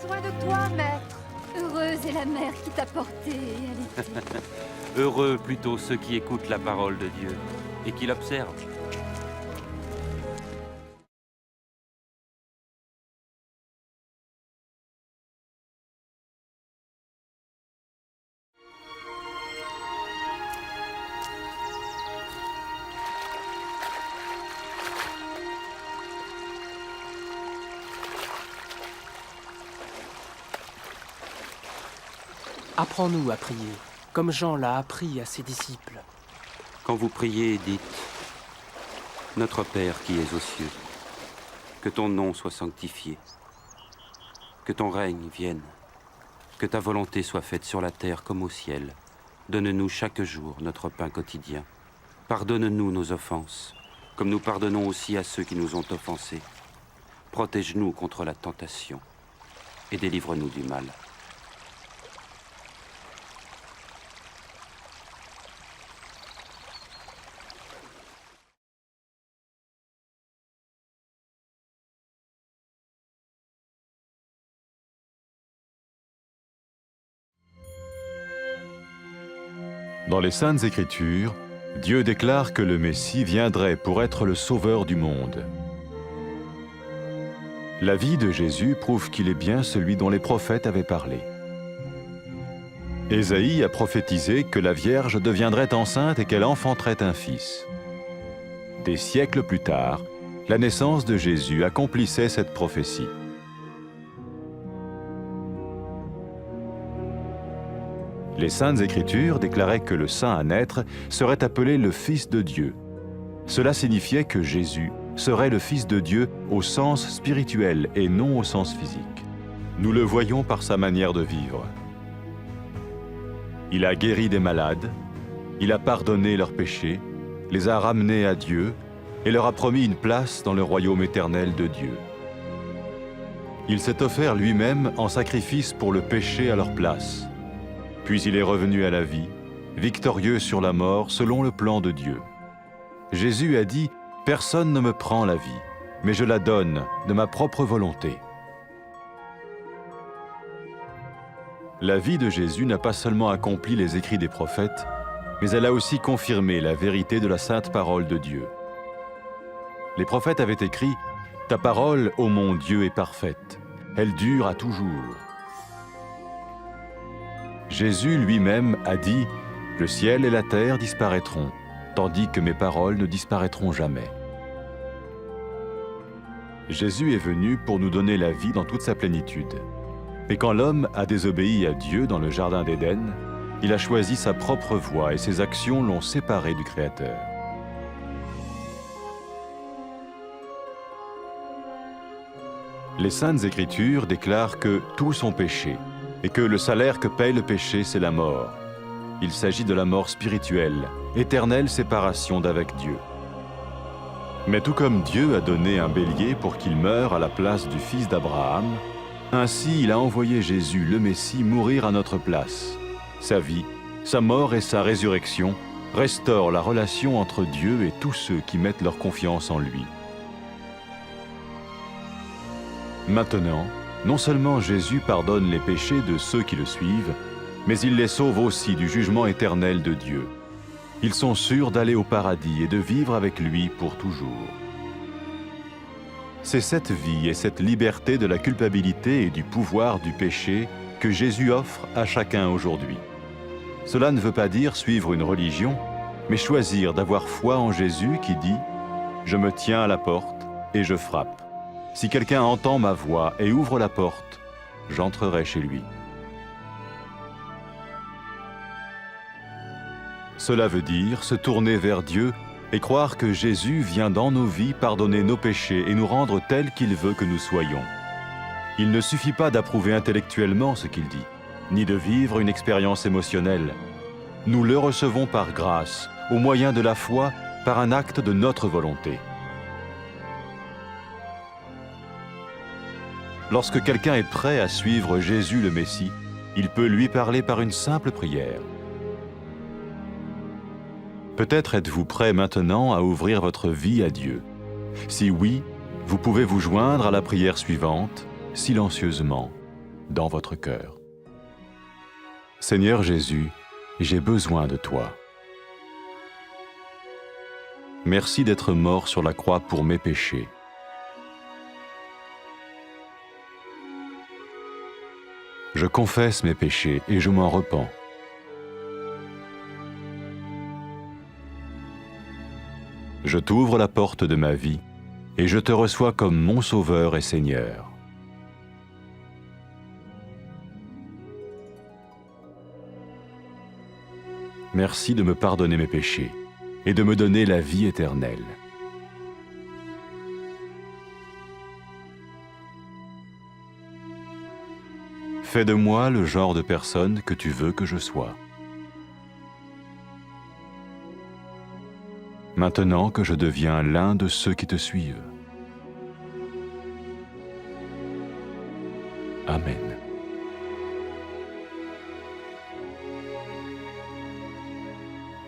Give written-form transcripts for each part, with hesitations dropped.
besoin de toi, maître. Heureuse est la mère qui t'a porté et allaitée. Heureux plutôt ceux qui écoutent la parole de Dieu et qui l'observent. Apprends-nous à prier, comme Jean l'a appris à ses disciples. Quand vous priez, dites « Notre Père qui es aux cieux, que ton nom soit sanctifié, que ton règne vienne, que ta volonté soit faite sur la terre comme au ciel. Donne-nous chaque jour notre pain quotidien. Pardonne-nous nos offenses, comme nous pardonnons aussi à ceux qui nous ont offensés. Protège-nous contre la tentation et délivre-nous du mal. » Dans les Saintes Écritures, Dieu déclare que le Messie viendrait pour être le sauveur du monde. La vie de Jésus prouve qu'il est bien celui dont les prophètes avaient parlé. Ésaïe a prophétisé que la Vierge deviendrait enceinte et qu'elle enfanterait un fils. Des siècles plus tard, la naissance de Jésus accomplissait cette prophétie. Les Saintes Écritures déclaraient que le saint à naître serait appelé le Fils de Dieu. Cela signifiait que Jésus serait le Fils de Dieu au sens spirituel et non au sens physique. Nous le voyons par sa manière de vivre. Il a guéri des malades, il a pardonné leurs péchés, les a ramenés à Dieu et leur a promis une place dans le royaume éternel de Dieu. Il s'est offert lui-même en sacrifice pour le péché à leur place. Puis il est revenu à la vie, victorieux sur la mort selon le plan de Dieu. Jésus a dit « Personne ne me prend la vie, mais je la donne de ma propre volonté. » La vie de Jésus n'a pas seulement accompli les écrits des prophètes, mais elle a aussi confirmé la vérité de la sainte parole de Dieu. Les prophètes avaient écrit « Ta parole, ô mon Dieu, est parfaite, elle dure à toujours. » Jésus lui-même a dit « Le ciel et la terre disparaîtront, tandis que mes paroles ne disparaîtront jamais. » Jésus est venu pour nous donner la vie dans toute sa plénitude. Et quand l'homme a désobéi à Dieu dans le jardin d'Éden, il a choisi sa propre voie et ses actions l'ont séparé du Créateur. Les Saintes Écritures déclarent que tous ont péché et que le salaire que paye le péché, c'est la mort. Il s'agit de la mort spirituelle, éternelle séparation d'avec Dieu. Mais tout comme Dieu a donné un bélier pour qu'il meure à la place du fils d'Abraham, ainsi il a envoyé Jésus, le Messie, mourir à notre place. Sa vie, sa mort et sa résurrection restaurent la relation entre Dieu et tous ceux qui mettent leur confiance en lui. Maintenant, non seulement Jésus pardonne les péchés de ceux qui le suivent, mais il les sauve aussi du jugement éternel de Dieu. Ils sont sûrs d'aller au paradis et de vivre avec lui pour toujours. C'est cette vie et cette liberté de la culpabilité et du pouvoir du péché que Jésus offre à chacun aujourd'hui. Cela ne veut pas dire suivre une religion, mais choisir d'avoir foi en Jésus qui dit « Je me tiens à la porte et je frappe. Si quelqu'un entend ma voix et ouvre la porte, j'entrerai chez lui. » Cela veut dire se tourner vers Dieu et croire que Jésus vient dans nos vies pardonner nos péchés et nous rendre tels qu'il veut que nous soyons. Il ne suffit pas d'approuver intellectuellement ce qu'il dit, ni de vivre une expérience émotionnelle. Nous le recevons par grâce, au moyen de la foi, par un acte de notre volonté. Lorsque quelqu'un est prêt à suivre Jésus le Messie, il peut lui parler par une simple prière. Peut-être êtes-vous prêt maintenant à ouvrir votre vie à Dieu. Si oui, vous pouvez vous joindre à la prière suivante, silencieusement. dans votre cœur. Seigneur Jésus, j'ai besoin de toi. Merci d'être mort sur la croix pour mes péchés. Je confesse mes péchés et je m'en repens. Je t'ouvre la porte de ma vie et je te reçois comme mon Sauveur et Seigneur. Merci de me pardonner mes péchés et de me donner la vie éternelle. Fais de moi le genre de personne que tu veux que je sois. Maintenant que je deviens l'un de ceux qui te suivent. Amen.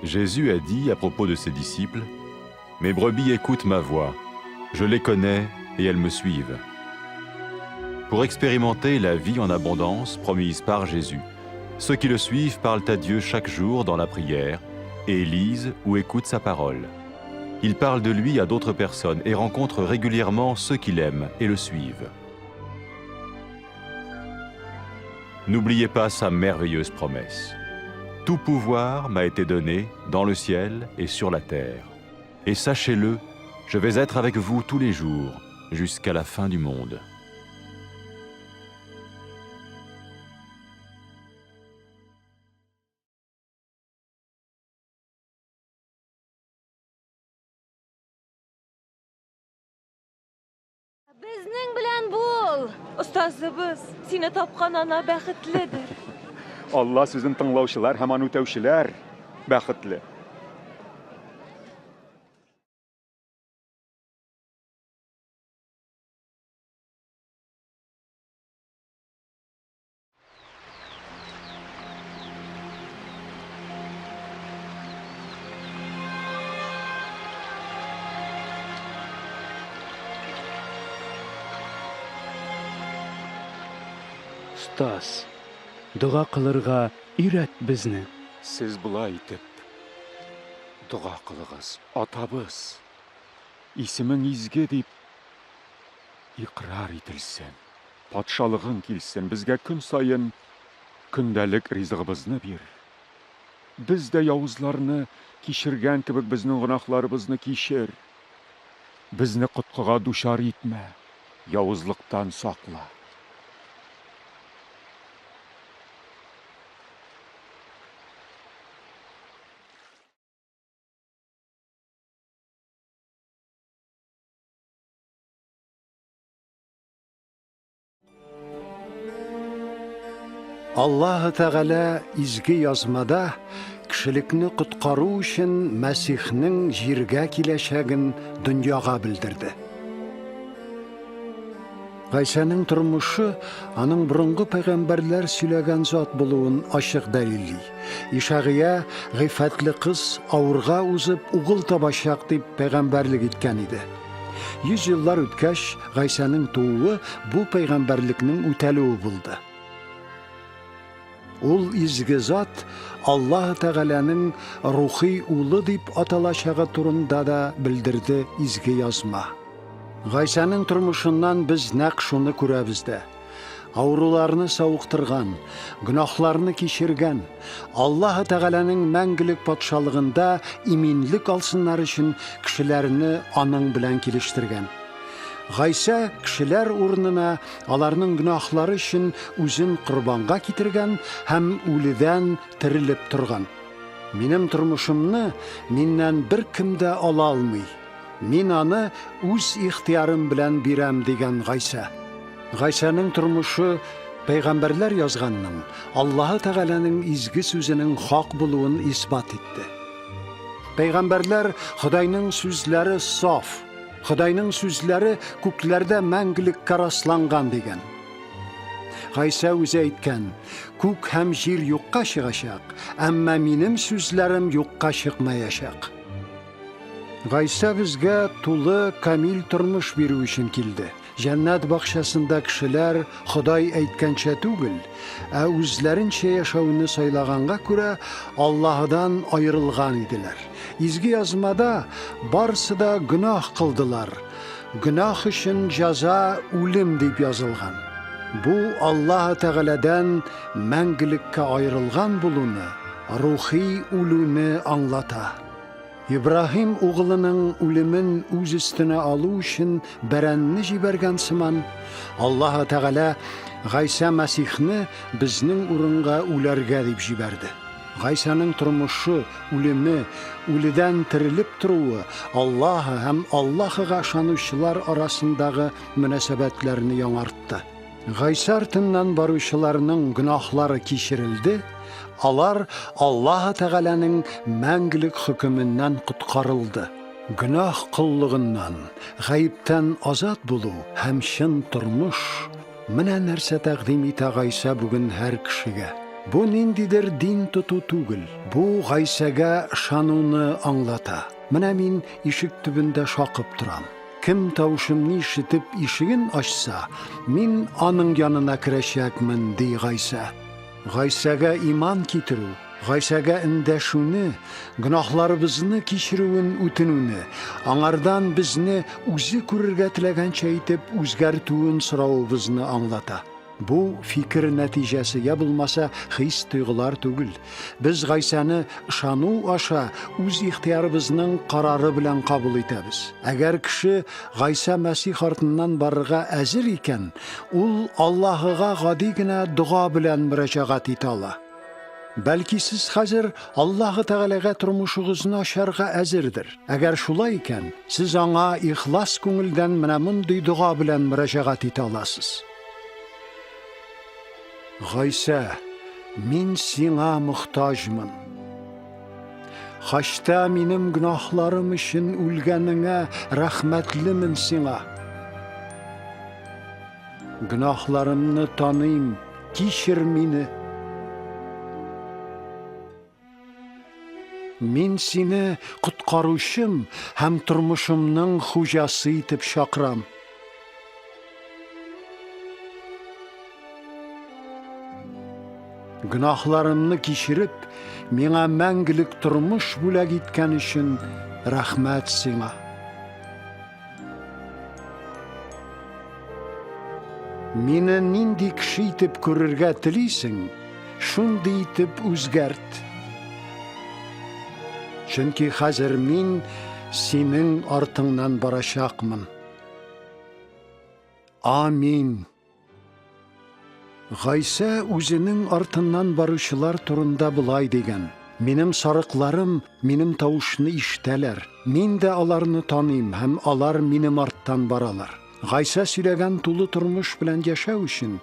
Jésus a dit à propos de ses disciples, « Mes brebis écoutent ma voix, je les connais et elles me suivent. » Pour expérimenter la vie en abondance promise par Jésus, ceux qui le suivent parlent à Dieu chaque jour dans la prière et lisent ou écoutent sa parole. Ils parlent de lui à d'autres personnes et rencontrent régulièrement ceux qui l'aiment et le suivent. N'oubliez pas sa merveilleuse promesse. Tout pouvoir m'a été donné dans le ciel et sur la terre. Et sachez-le, je vais être avec vous tous les jours, jusqu'à la fin du monde. Безнең белән бул. Остазыбыз, сине тапкан ана бәхетледер. Allah sizin tınlauşılar, hemen ötevşiler, bəxtli. Ustaz, dua qilirga үйрәт безне. Siz бұлай итеп, дұға қылығыз, атабыз, исімің изге деп, иқрар етілсін, патшалығын келсін, бізге күн сайын күндәлік ризығыбызны бер. Біз де яузларны кешірген кебек біздің гынахларыбызны кешір. Бізні құтқыға душар етмә, яузлықтан сақла. Аллаһы Тәгалә изге язмада кешелекне коткару өчен Мәсихнең җиргә киләчәген дөньяга белдерде. Гайсаның тормышы аның борынгы пәйгамбәрләр сөйләгән зат булуын ачык дәлилли. Ишагия гыйфәтле кыз авырга узып угыл табачак дип пәйгамбәрлек иткән иде. 100 еллар үткәч Гайсаның тууы бу пәйгамбәрлекнең үтәлүе булды. Ул изге зат Аллаһ Тәгаләнең рухи улы дип аталачагы турында да белдерде изге язма. Гайсаның тормышыннан без нәкъ шуны күрәбез дә. Авыруларны сауыктырган, гөнаһларны кичергән, Аллаһ Тәгаләнең мәңгелек патшалыгында иминлек алсыннар өчен кешеләрне аның белән килештергән. Гайса кешеләр урынына аларның гөнаһлары өчен үзен курбанга китергән һәм үледән терелеп торган. Минем тормышымны миннән бер кем дә ала алмый. Мин аны үз ихтиярым белән бирәм дигән Гайса. Гайсаның тормышы пәйгамбәрләр язганның, Аллаһ Тәгаләнең изге сүзенең хак булуын исбат итте. Пәйгамбәрләр Худайның сүзләре саф, Худайның сүзләре күкләрдә мәңгелеккә расланган дигән. Гайса үзе әйткән, күк һәм җир юкка чыгачак, әмма минем сүзләрем юкка чыкмаячак. Гайса безгә тулы камил тормыш бирү өчен килде. Жәннәт бакчасында кешеләр Ходай әйткәнчә түгел, ә үзләренчә яшәүне сайлаганга күрә Аллаһдан аерылган иделәр. Изге язмада барсы да гөнаһ кылдылар. Гөнаһ өчен җәза үлем дип язылган. Бу Аллаһ Тәгаләдән мәңгелеккә аерылган булуны, рухи үлүне аңлата. Ибраһим угылының үлемен үз өстенә алу өчен бәрәнне җибәргән сыман, Аллаһ Тәгалә Гайса Мәсихне безнең урынга үләргә дип җибәрде. Гайсаның тормышы, үлеме, үледән терелеп торуы Аллаһ һәм Аллаһыга ышанучылар арасындагы мөнәсәбәтләрне яңартты. Гайса артыннан баручыларның гөнаһлары кичерелде, алар Аллаһ Тәгаләнең мәңгелек хөкеменнән коткарылды. Гөнаһ кыллыгыннан, гаиптән азат булу һәм чын тормыш менә нәрсә тәкъдим итә Гайса бүген һәр кешегә. Бу ниндидер дин тоту түгел, бу Гайсәгә ышануны аңлата. Менә мин ишек төбендә шакып торам. Кем тавышымны ишетеп ишеген ачса, мин аның янына керәчәкмен, ди Гайса. Гайсәгә иман китерү, Гайсәгә эндәшүне, гөнаһларыбызны кичерүен үтенүне, аңардан безне үзе күрергә теләгәнчә итеп үзгәртүен соравыбызны аңлата. Бу фикер нәтиҗәсе я булмаса хис тойгылар түгел. Без Гайсаны ышану аша үз ихтиярыбызның карары белән кабул итәбез. Әгәр кеше Гайса Мәсих артыннан барырга әзер икән, ул Аллаһыга гади генә дуга белән мөрәҗәгать итә ала. Бәлки сез хәзер Аллаһ Тәгаләгә тормышыгызны ачарга әзердер. Әгәр шулай икән, сез аңа ихлас күңелдән менә мондый дуга белән мөрәҗәгать итә аласыз. Гайса, мин сиңа мохтаҗмын. Хашта минем гөнаһларым өчен үлгәнеңә рәхмәтлемен сиңа. Гөнаһларымны таныйм, кичер мине. Мин сине коткаручым һәм тормышымның хуҗасы итеп чакырам. Гөнаһларымны кичереп, миңа мәңгелек тормыш бүләк иткән өчен рәхмәт сиңа. Мине нинди кеше итеп күрергә телисең, шундый итеп үзгәрт. Чөнки хәзер мин синең артыңнан барачакмын. Амин. Гайса үзенең артыннан баручылар турында булай дигән: Минем сарыкларым минем тавышны ишетәләр. Мин дә аларны таныйм һәм алар минем арттан баралар. Гайса сөйләгән тулы тормыш белән яшәү өчен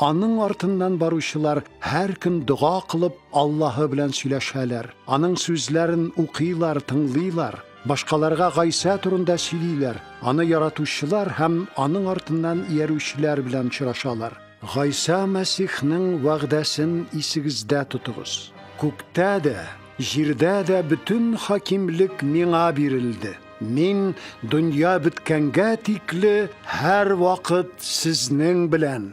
аның артыннан баручылар һәр көн дуга кылып Аллаһы белән сөйләшәләр. Аның сүзләрен укыйлар, тыңлыйлар. Башкаларга Гайса турында сөйлиләр. Аны яратучылар һәм аның артыннан иярүчеләр белән очрашалар. Гайса Мәсихнең вәгъдәсен исегездә тотыгыз. Күктә дә, җирдә дә бөтен хакимлек миңа бирелде. Мин дөнья беткәнгә тикле һәр вакыт сезнең белән.